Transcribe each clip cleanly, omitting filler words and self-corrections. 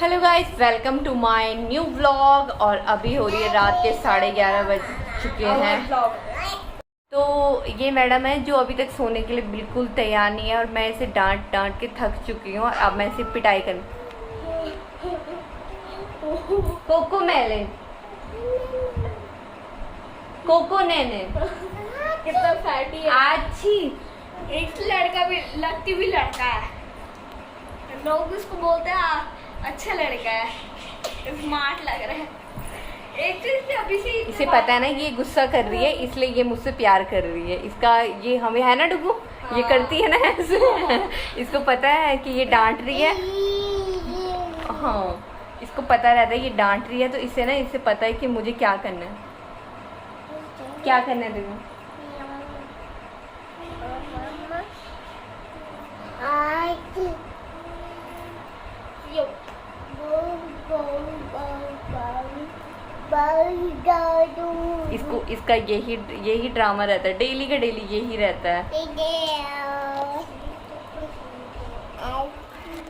Hello guys, welcome to my new vlog. और अभी हो रही है रात के 11:30 बज चुके हैं। तो ये मैडम है जो अभी तक सोने के लिए बिल्कुल तैयार नहीं है और मैं इसे डांट डांट के थक चुकी हूँ और अब मैं इसे पिटाई कर। कोको मेलन, कोको नैने कितना फैटी है। अच्छी एक लड़का भी लगती भी लड़का है, लोग उसको बोलते हैं अच्छा लड़का है, स्मार्ट लग रहा है। एक चीज अभी से इसे पता है ना ये गुस्सा कर रही है, इसलिए ये मुझसे प्यार कर रही है। इसका ये हमें है ना डुगू, ये करती है ना ऐसे। इसको पता है कि ये डांट रही है। हाँ, इसको पता रहता है ये डांट रही है, तो इसे ना इसे पता है कि मुझे क्या करना है, क्या करना है डुगू। इसको इसका यही ड्रामा रहता है, डेली का डेली यही रहता है।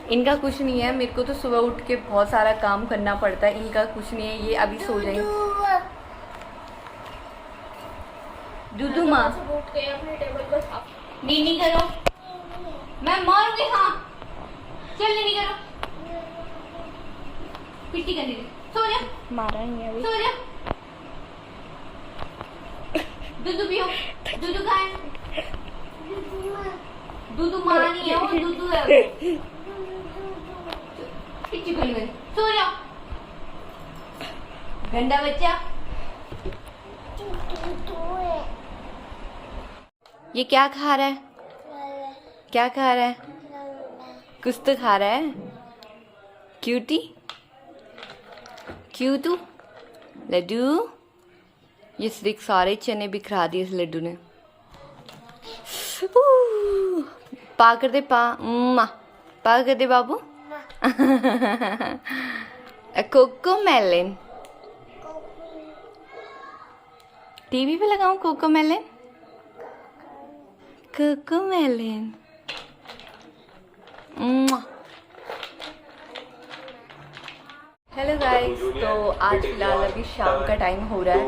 इनका कुछ नहीं है, मेरे को तो सुबह उठ के बहुत सारा काम करना पड़ता है। इनका कुछ नहीं है, ये अभी सो जाएंगे। दूधू माँ नीनी करो, मैं मारूंगी। हाँ चल नीनी करो, पिट्टी करनी थी। सो जा, मारा नहीं है सो जा। दूधू पियो, दूधू कहाँ है? दूधू माँ नहीं है, वो दूधू है वो। पिट्टी करनी मेरी, सो जा गंदा बच्चा। ये क्या खा रहा है? क्या खा रहा है? कुछ तो खा रहा है। क्यूटी क्यूटू लड्डू। ये सिर्फ सारे चने बिखरा दिए इस लड्डू ने। पा कर दे, पा पा कर दे बाबू। कोको मेलन, टीवी पे लगाऊं Cocomelon? Cocomelon. Hello guys, तो आज फिलहाल अभी शाम का टाइम हो रहा है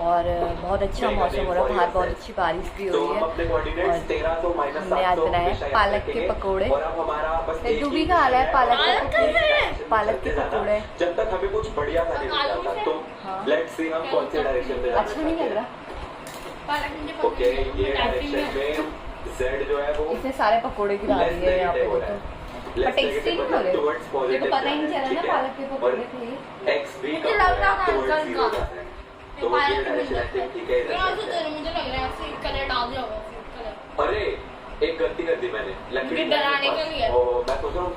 और बहुत अच्छा मौसम हो रहा है, बाहर बहुत अच्छी बारिश भी हो रही है। और हमने आज बनाया पालक के पकोड़े। लड्डू भी खा रहा है पालक के पकोड़े। जब तक हमें कुछ बढ़िया सा नहीं मिलता तो लेट्स सी हम कौन से डायरेक्शन में अच्छा नहीं लग रहा। ओके, ये डायरेक्शन में Z जो है वो इसने सारे पकोड़े गिरा दिए यहाँ पे। तो टेस्टी नहीं हो रहे, मेरे को पता ही नहीं चला ना पालक के पकोड़े थे। X भी मुझे लग रहा था अंकल का तो वो ये डायरेक्शन ठीक है। मुझे लग रहा है फिर कलर डाल दिया होगा, फिर कलर। अरे एक गलती कर दी मैंने, लकड़ी डराने के लिए। मैं सोच रहा हूँ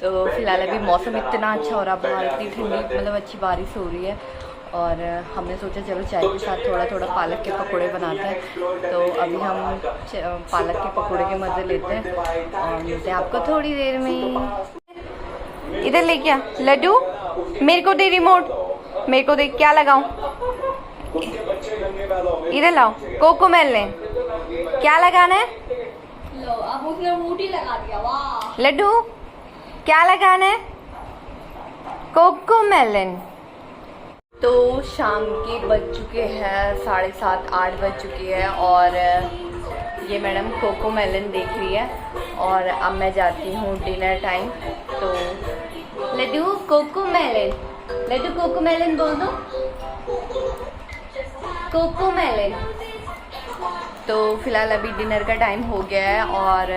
तो फिलहाल अभी मौसम इतना अच्छा हो रहा है, बाहर इतनी ठंडी मतलब अच्छी बारिश हो रही है और हमने सोचा चलो चाय के साथ थोड़ा थोड़ा पालक के पकोड़े बनाते हैं। तो अभी हम पालक के पकोड़े के मज़े लेते हैं और मिलते हैं आपको थोड़ी देर में। इधर ले क्या लड्डू, मेरे को दे रिमोट, मेरे को दे। क्या लगाऊं? इधर लाओ कोको मेलन। क्या लगाना है? लो अब उसने बूटी लगा दिया। वाह लड्डू क्या लगाना है? Cocomelon. तो शाम के बज चुके हैं 7:30 8 बज चुके हैं और ये मैडम कोको मेलन देख रही है और अब मैं जाती हूँ डिनर टाइम। तो Laddu Cocomelon, Laddu Cocomelon बोल दो, कोको मेलन। तो फिलहाल अभी डिनर का टाइम हो गया है और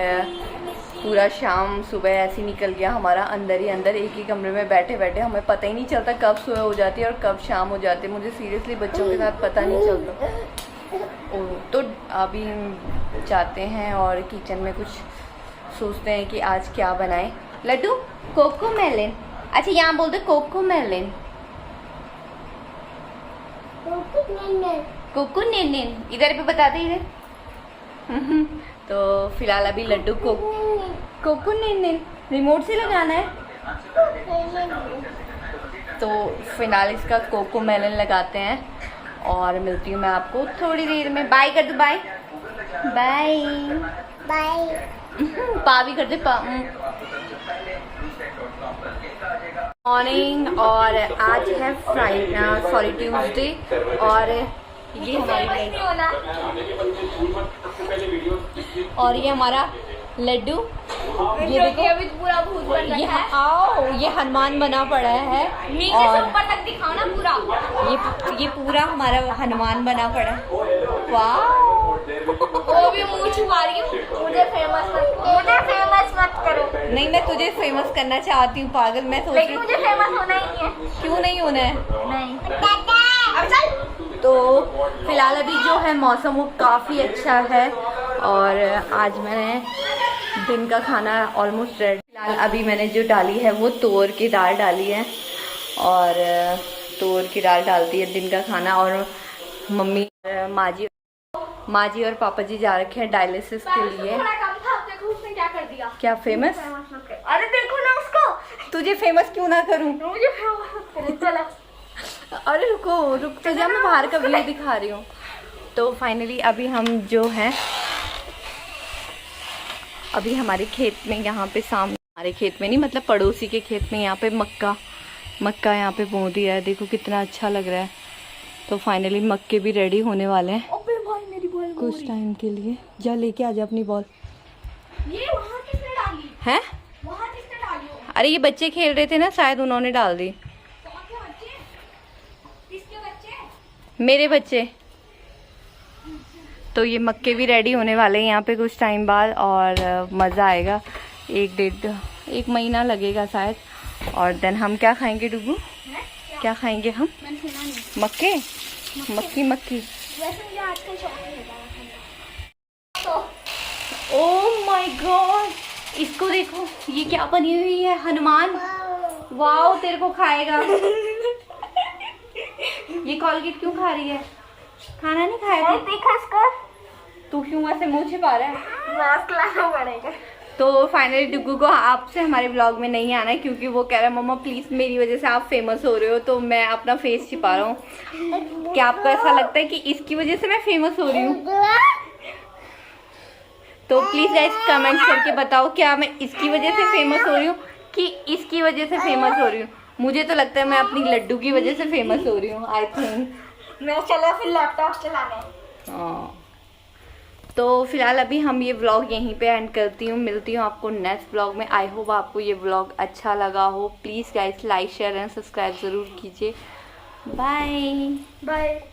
पूरा शाम सुबह ऐसे निकल गया हमारा अंदर ही अंदर, एक ही कमरे में बैठे बैठे। हमें पता ही नहीं चलता कब सुबह हो जाती है और कब शाम हो जाती है। मुझे सीरियसली बच्चों के साथ पता नहीं चलता। तो अभी जाते हैं और किचन में कुछ सोचते हैं कि आज क्या बनाएं। लड्डू कोको मेलन, अच्छा यहाँ बोल दो कोको मेलन। कोको नेन, इधर पे बता दे इधर। तो फिलहाल अभी लड्डू को कोको नेन रिमोट से लगाना है। तो फिलहाल इसका कोको मेलन लगाते हैं और मिलती हूँ मैं आपको थोड़ी देर में। बाय कर दो, बाय बाय बाय। पा भी कर दे, पा। मॉर्निंग और आज है ट्यूसडे और ये हमारी और ये हमारा लड्डू, ये देखो अभी पूरा भूत बन ये रहा है। आओ ये हनुमान बना पड़ा है नीचे से और ऊपर तक दिखाओ ना पूरा। ये पूरा हमारा हनुमान बना पड़ा है। वाह वो भी मुंह छुपा रही हूँ। मुझे फेमस मत करो। नहीं, मैं तुझे फेमस करना चाहती हूँ पागल। मैं सोच रही लेकिन मुझे फेमस होना ही नहीं है। क्यों नहीं होना है। नहीं अब चल। तो फिलहाल अभी जो है मौसम वो काफ़ी अच्छा है और आज मैंने दिन का खाना ऑलमोस्ट रेडी। फिलहाल अभी मैंने जो डाली है वो तुअर की दाल डाली है और तुअर की दाल डालती है दिन का खाना। और मम्मी माँ जी और पापा जी जा रखे हैं डायलिसिस के लिए। थोड़ा कम था, देखो उसने क्या कर दिया। क्या फेमस? अरे देखो ना उसको। तुझे फेमस क्यों ना करूं? मुझे फेमस मत करो। चलो अरे रुक तो जा, मैं बाहर का व्यू दिखा रही हूँ। तो फाइनली अभी हम जो है अभी हमारे खेत में यहाँ पे सामने, हमारे खेत में नहीं मतलब पड़ोसी के खेत में यहाँ पे मक्का यहाँ पे बो दिया है। देखो कितना अच्छा लग रहा है। तो फाइनली मक्के भी रेडी होने वाले हैं मेरी बॉल कुछ टाइम के लिए। जा लेके आ जा अपनी बॉल। ये वहाँ किसने डाली? हैं? वहाँ किसने डाली? अरे ये बच्चे खेल रहे थे ना, शायद उन्होंने डाल दी। कौन के बच्चे? किसके बच्चे? मेरे बच्चे। तो ये मक्के भी रेडी होने वाले हैं यहाँ पे कुछ टाइम बाद और मज़ा आएगा। एक महीना लगेगा शायद। और देन हम क्या खाएंगे डुगू? क्या खाएंगे हम? मैंने सुना नहीं। मक्के मक्की। वैसे मुझे आजकल शौक नहीं होता। तो ओह माय गॉड, इसको देखो ये क्या बनी हुई है, हनुमान। वाओ तेरे को खाएगा। ये कॉलगेट क्यों खा रही है? खाना नहीं खाएगा? देखा इसको। तू क्यों ऐसे मुंह छिपा रहा है? मास्क लाना पड़ेगा। तो फाइनली डुगू को आपसे हमारे ब्लॉग में नहीं आना है क्योंकि वो कह रहा है मम्मा प्लीज़ मेरी वजह से आप फेमस हो रहे हो, तो मैं अपना फेस छिपा रहा हूँ। क्या आपको ऐसा लगता है कि इसकी वजह से मैं फेमस हो रही हूँ? तो प्लीज़ गाइस कमेंट करके बताओ क्या मैं इसकी वजह से फेमस हो रही हूँ कि इसकी वजह से फेमस हो रही हूँ। मुझे तो लगता है मैं अपनी लड्डू की वजह से फेमस हो रही हूँ। आई थिंक मैं चला फिर लैपटॉप चलाने। हाँ, तो फिलहाल अभी हम ये व्लॉग यहीं पे एंड करती हूँ। मिलती हूँ आपको नेक्स्ट व्लॉग में। आई होप आपको ये व्लॉग अच्छा लगा हो। Please guys like share and subscribe ज़रूर कीजिए। बाय।